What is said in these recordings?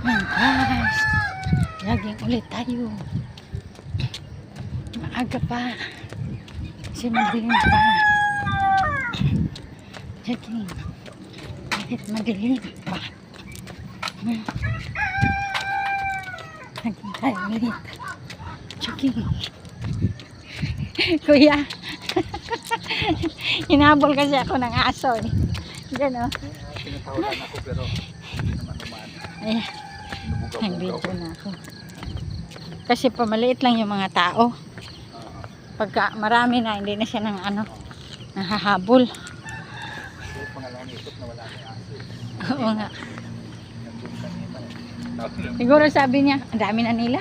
Guys, laging ulit tayo. Maaga pa. Kasi madilim pa. Laging kahit madilim pa. Laging tayo ulit. Jogging. Kuya. Hinabol kasi ako ng aso eh. Diyan o. Tinatawagan ako pero hindi naman naman. Ayan. Nag-video na ako. Kasi pamaliit lang yung mga tao. Pagka marami na, hindi na siya ng ano, nahahabol. So, pangalawang ikot na wala na aso. Oo nga. Nandun kanina. Siguro sabi niya, ang dami na nila.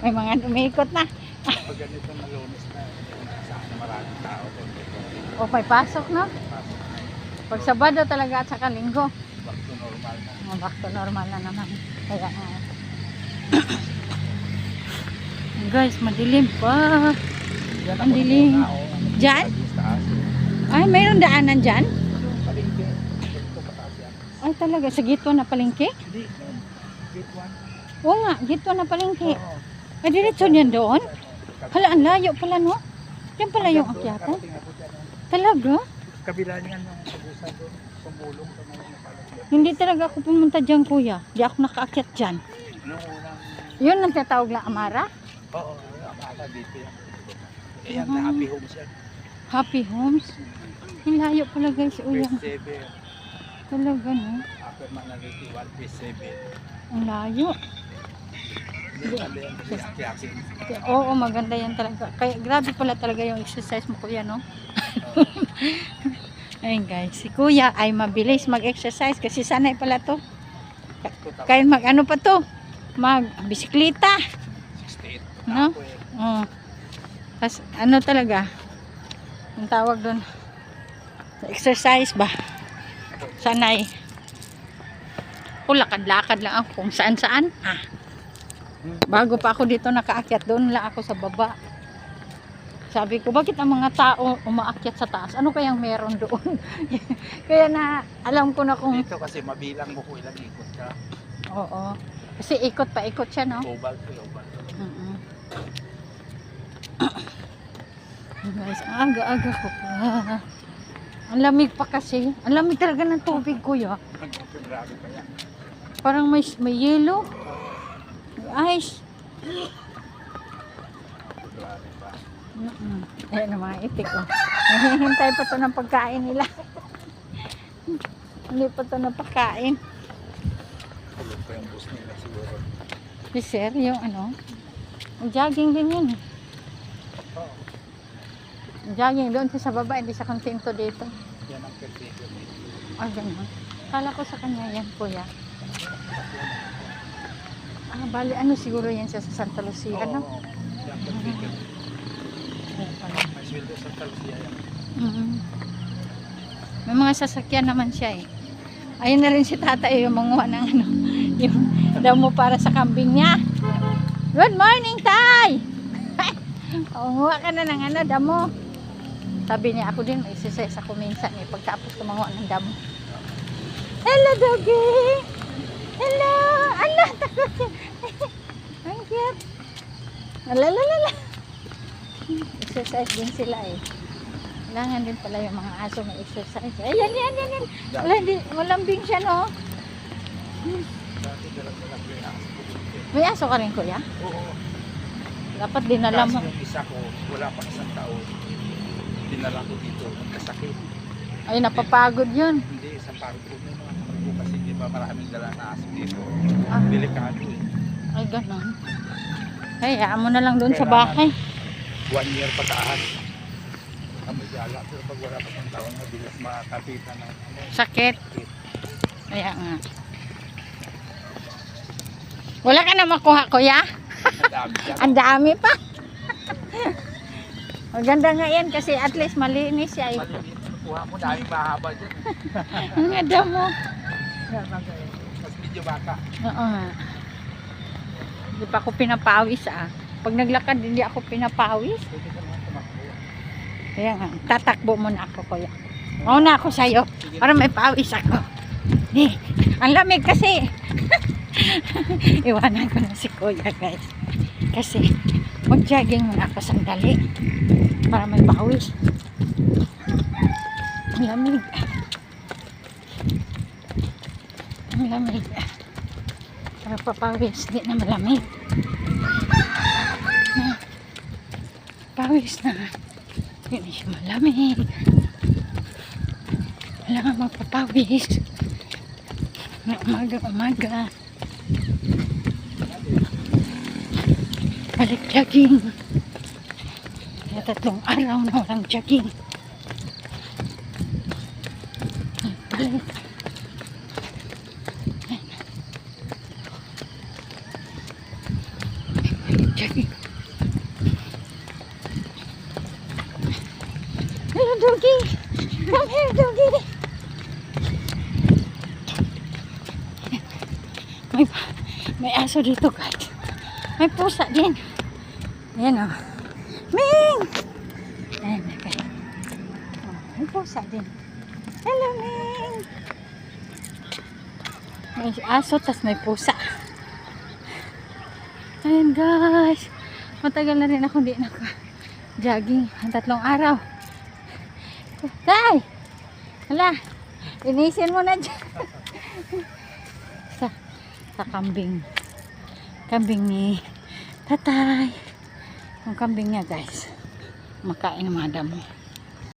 May mga umiikot na. Pag ganito na Lunes na, saan maraming tao. O may pasok, no? Pag Sabado talaga at saka Linggo. Back to normal na. Back to normal na naman. Kaya guys, madilim pa. Ang dilim. Diyan? Ay, mayroon daanan dyan? Palengke. Ito pataas yan. Ay, talaga. Sa gitwa na palengke? Hindi. Gate 1. Oo nga, gitwa na palengke. Oo. Ay, diretso niyan doon? Hala, ang layo pala, no? Diyan pala yung akyatan. Karating ako dyan. Talaga? Kabila niyan ng pagusan doon. Sumulong sa mga napalagyan. Hindi talaga ako pumunta dyan, kuya. Di ako nakaakyat dyan. Noong unang... Yun ang tatawag lang Amara? Oo, akala dito yan. Ayan, na happy homes yan. Happy Homes. Ang layo pala, guys. Uyang. Phase 7. Talaga, no? Upper Manaliti, 1 phase 7. Ang layo. Hindi, ano yan kasi akyaksin. Oo, maganda yan talaga. Kaya grabe pala talaga yung exercise mo, kuya, no? Ayun, guys. Si kuya ay mabilis mag-exercise kasi sanay pala to. Kaya mag-ano pa to? Mag-bisikleta. 68. No? Oo. Tapos, ano talaga? Ang tawag doon? Exercise ba? Sanay. Ako, lakad-lakad lang ako kung saan-saan. Bago pa ako dito nakaakyat, doon lang ako sa baba. Sabi ko, bakit ang mga tao umaakyat sa taas? Ano kayang meron doon? Kaya na, alam ko na kung... Dito kasi mabilang mo kung ilang ikot ka. Oo. Kasi ikot pa ikot siya, no? Oval to oval. Guys, ang aga-aga ko pa. Ang lamig pa kasi. Ang lamig talaga ng tubig, kuya. Grabe pa yan. Parang may yelo. May ice. Grabe pa. Ayan ang mga itik, oh. Nahihintay pa to ng pagkain nila. Hindi pa to ng pagkain. Tulog pa yung bus nila siguro. Si sir, yung ano, jogging din yun. Oo. Jogging doon siya sa baba, hindi siya kontento dito. Yan ang perfecto. Ah, ganun. Kala ko sa kanya yan, kuya. Ah, bali, ano siguro yan siya sa Santa Lucia, ano? Oo. Yan ang perfecto. Yan pala. May sweldo sa Talusia yan. May mga sasakyan naman siya eh. Ayun na rin si tatay yung manguha ng ano, yung damo para sa kambing niya. Good morning, tay! Manguha ka na ng ano, damo. Sabi niya, ako din, exercise ako minsan eh, pagtapos kumanguha ng damo. Hello, doggy! Hello! Allah, takot siya. Ang cute. Alalalala. Exercise din sila eh. Kailangan din pala yung mga aso may exercise. Ayan, yan. Wala, malambing siya, no? Dati dalag-dalag yung aso ko dito. May aso ka rin, kuya? Oo. Dapat dinala mo. Kasi yung isa ko, wala pa isang taon. Dinala ko dito, nagkasakit. Ay, napapagod yun. Hindi, isang parang po may mga kamag kasi di ba maraming dala na aso dito. Ah. Delikado eh. Ay, ganon. Ay, hayaan mo na lang doon sa bahay. 1 year pataas. Kami gala, pero pag wala pa ng taon, mabilis makakapitan ng ano. Sakit. Kaya nga. Wala ka na makuha, kuya? Dami dyan. Ang dami pa. Maganda nga yan kasi at least malinis siya. Maliliit na kuha mo, daming mahaba dyan. Ang ganda mo. Mas medyo bata. Oo nga. Hindi pa ako pinapawis ah. Pag naglakad, hindi ako pinapawis. Pwede ka naman tumakbo. Kaya nga, tatakbo muna ako, kuya. Mauna ako sa'yo para may pawis ako. Ang lamig kasi. Iwanan ko na si Kuya, guys. Kasi, mag-jogging muna ako sandali. Para may pawis. Ang lamig. Ang lamig. Para papawis, di na malamig. Pawis na. Hindi siya malamig. Kailangan magpapawis. Na umaga-umaga. Balik jogging. Kaya 3 araw na walang jogging. Balik. Jogging. Hello, doggy. Come here, doggy. May aso dito, guys. May pusa din. Ayan o. Ming! Ayan, guys. Oh, may pusa din. Hello, Ming! May aso, tas may pusa. Ayan, guys. Matagal na rin ako hindi naka-jogging. Ang 3 araw. Tay! Hala! Inisin mo na dyan. sa kambing. Kambing ni tatay. Yung kambing niya, guys. Makain ng mga damo.